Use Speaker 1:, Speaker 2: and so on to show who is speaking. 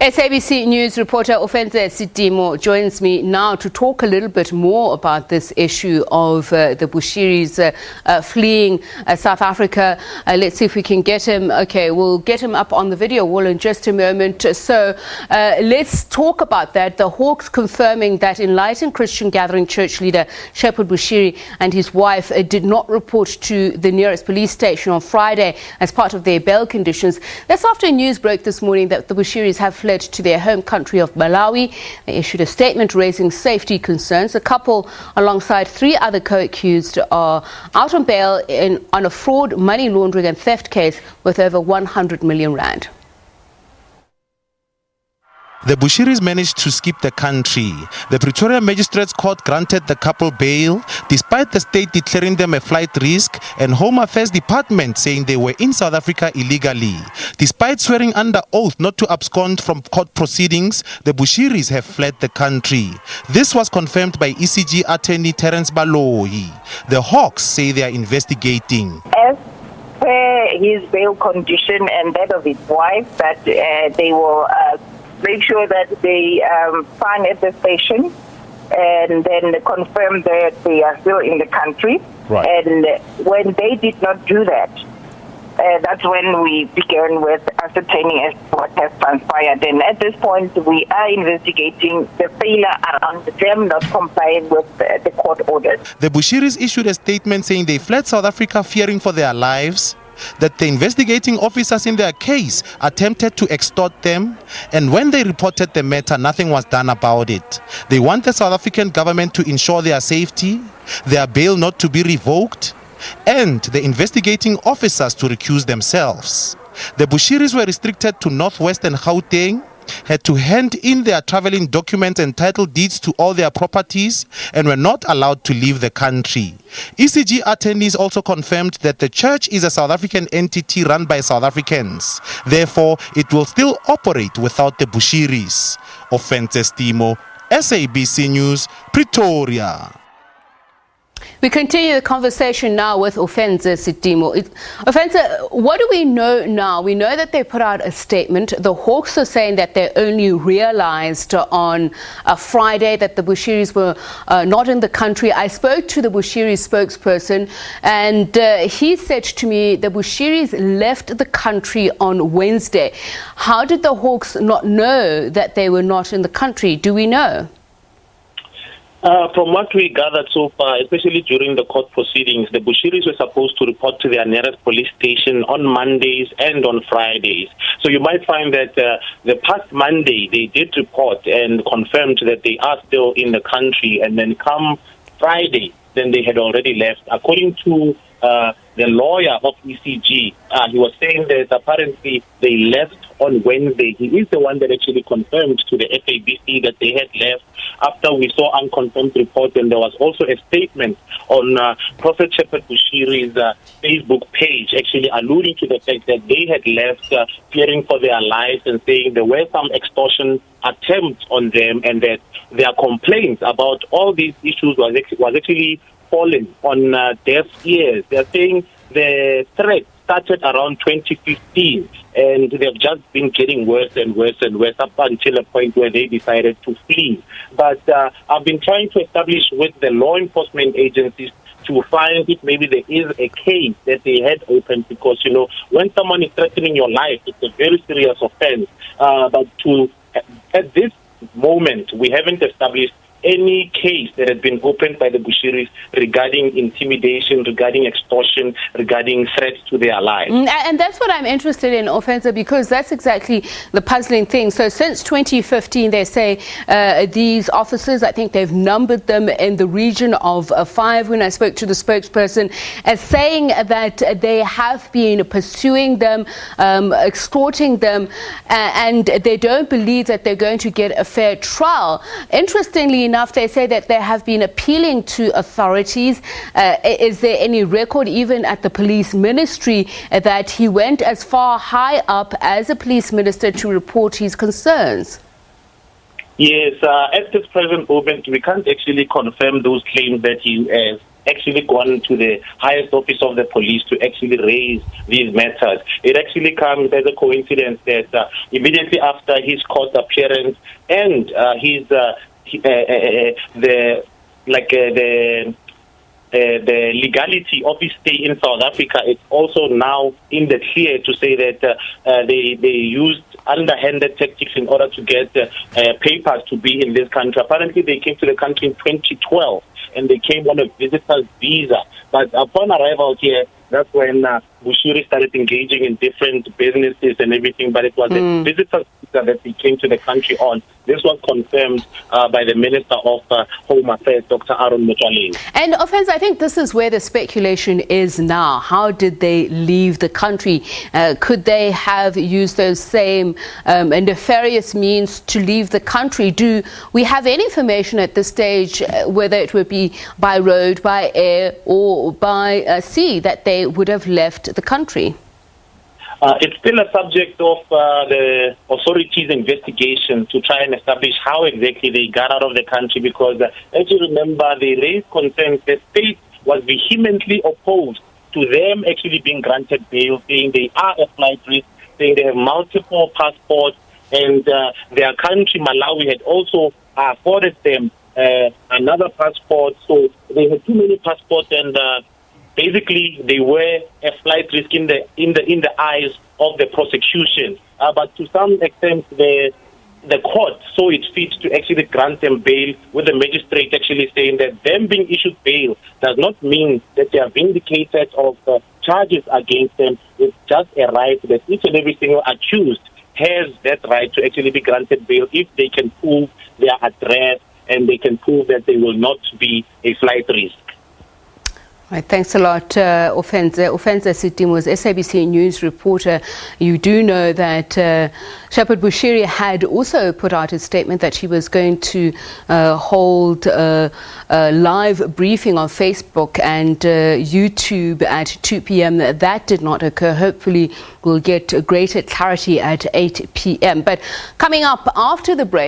Speaker 1: SABC News reporter Ofentse Setimo joins me now to talk a little bit more about this issue of the Bushiris fleeing South Africa. Let's see if we can get him. Okay, we'll get him up on the video wall in just a moment. So let's talk about that. The Hawks confirming that Enlightened Christian Gathering church leader Shepherd Bushiri and his wife did not report to the nearest police station on Friday as part of their bail conditions. That's after news broke this morning that the Bushiris have fled to their home country of Malawi. They issued a statement raising safety concerns. The couple, alongside 3 other co-accused, are out on bail on a fraud, money laundering and theft case worth over 100 million rand.
Speaker 2: The Bushiris managed to skip the country. The Pretoria Magistrates Court granted the couple bail, despite the state declaring them a flight risk and Home Affairs Department saying they were in South Africa illegally. Despite swearing under oath not to abscond from court proceedings, the Bushiris have fled the country. This was confirmed by ECG attorney Terence Baloyi. The Hawks say they are investigating.
Speaker 3: As per his bail condition and that of his wife, that they will make sure that they sign at the station and then confirm that they are still in the country.
Speaker 2: Right.
Speaker 3: And when they did not do that, that's when we began with ascertaining as to what has transpired. And at this point, we are investigating the failure around them not complying with the court orders.
Speaker 2: The Bushiris issued a statement saying they fled South Africa fearing for their lives, that the investigating officers in their case attempted to extort them, and when they reported the matter, nothing was done about it. They want the South African government to ensure their safety, their bail not to be revoked, and the investigating officers to recuse themselves. The Bushiris were restricted to Northwestern Gauteng, had to hand in their traveling documents and title deeds to all their properties, and were not allowed to leave the country. ECG attorneys also confirmed that the church is a South African entity run by South Africans. Therefore, it will still operate without the Bushiris. Ofentse Setimo, SABC News, Pretoria.
Speaker 1: We continue the conversation now with Ofentse Setimo. Ofentse, what do we know now? We know that they put out a statement. The Hawks are saying that they only realized on Friday that the Bushiris were not in the country. I spoke to the Bushiri spokesperson, and he said to me the Bushiris left the country on Wednesday. How did the Hawks not know that they were not in the country? Do we know?
Speaker 4: From what we gathered so far, especially during the court proceedings, the Bushiris were supposed to report to their nearest police station on Mondays and on Fridays. So you might find that the past Monday they did report and confirmed that they are still in the country, and then come Friday, then they had already left. According to the lawyer of ECG, he was saying that apparently they left on Wednesday. He is the one that actually confirmed to the SABC that they had left after we saw unconfirmed reports, and there was also a statement on Prophet Shepherd Bushiri's Facebook page actually alluding to the fact that they had left fearing for their lives and saying there were some extortion attempts on them, and that their complaints about all these issues was actually fallen on deaf ears. They're saying the threat started around 2015, and they've just been getting worse and worse and worse up until a point where they decided to flee. But I've been trying to establish with the law enforcement agencies to find if maybe there is a case that they had opened, because, you know, when someone is threatening your life, it's a very serious offense. But at this moment, we haven't established any case that has been opened by the Bushiris regarding intimidation, regarding extortion, regarding threats to their lives.
Speaker 1: And that's what I'm interested in, Ofentse, because that's exactly the puzzling thing. So since 2015, they say these officers, I think they've numbered them in the region of 5 when I spoke to the spokesperson, as saying that they have been pursuing them, extorting them, and they don't believe that they're going to get a fair trial. Interestingly enough, they say that they have been appealing to authorities. Is there any record, even at the police ministry, that he went as far high up as a police minister to report his concerns?
Speaker 4: Yes, at this present moment, we can't actually confirm those claims that he has actually gone to the highest office of the police to actually raise these matters. It actually comes as a coincidence that immediately after his court appearance and the legality of his stay in South Africa, it's also now in the clear to say that they used underhanded tactics in order to get papers to be in this country. Apparently, they came to the country in 2012, and they came on a visitor's visa. But upon arrival here, that's when Bushiri started engaging in different businesses and everything, but it was a visitor's visa that he came to the country on. This was confirmed by the Minister of Home Affairs, Dr. Aaron Motsoaledi.
Speaker 1: And Ofentse, I think this is where the speculation is now. How did they leave the country? Could they have used those same nefarious means to leave the country? Do we have any information at this stage, whether it would be by road, by air, or by sea, that they would have left the country?
Speaker 4: It's still a subject of the authorities' investigation to try and establish how exactly they got out of the country, because as you remember, they raised concerns. The state was vehemently opposed to them actually being granted bail, saying they are a flight risk, saying they have multiple passports, and their country, Malawi, had also afforded them another passport. So they had too many passports, and basically, they were a flight risk in the eyes of the prosecution. But to some extent, the court saw it fit to actually grant them bail, with the magistrate actually saying that them being issued bail does not mean that they are vindicated of charges against them. It's just a right that each and every single accused has that right to actually be granted bail if they can prove their address and they can prove that they will not be a flight risk.
Speaker 1: Right, thanks a lot, Ofentse Setimo was SABC News reporter. You do know that Shepherd Bushiri had also put out a statement that she was going to hold a live briefing on Facebook and YouTube at 2 p.m. That did not occur. Hopefully, we'll get greater clarity at 8 p.m. But coming up after the break,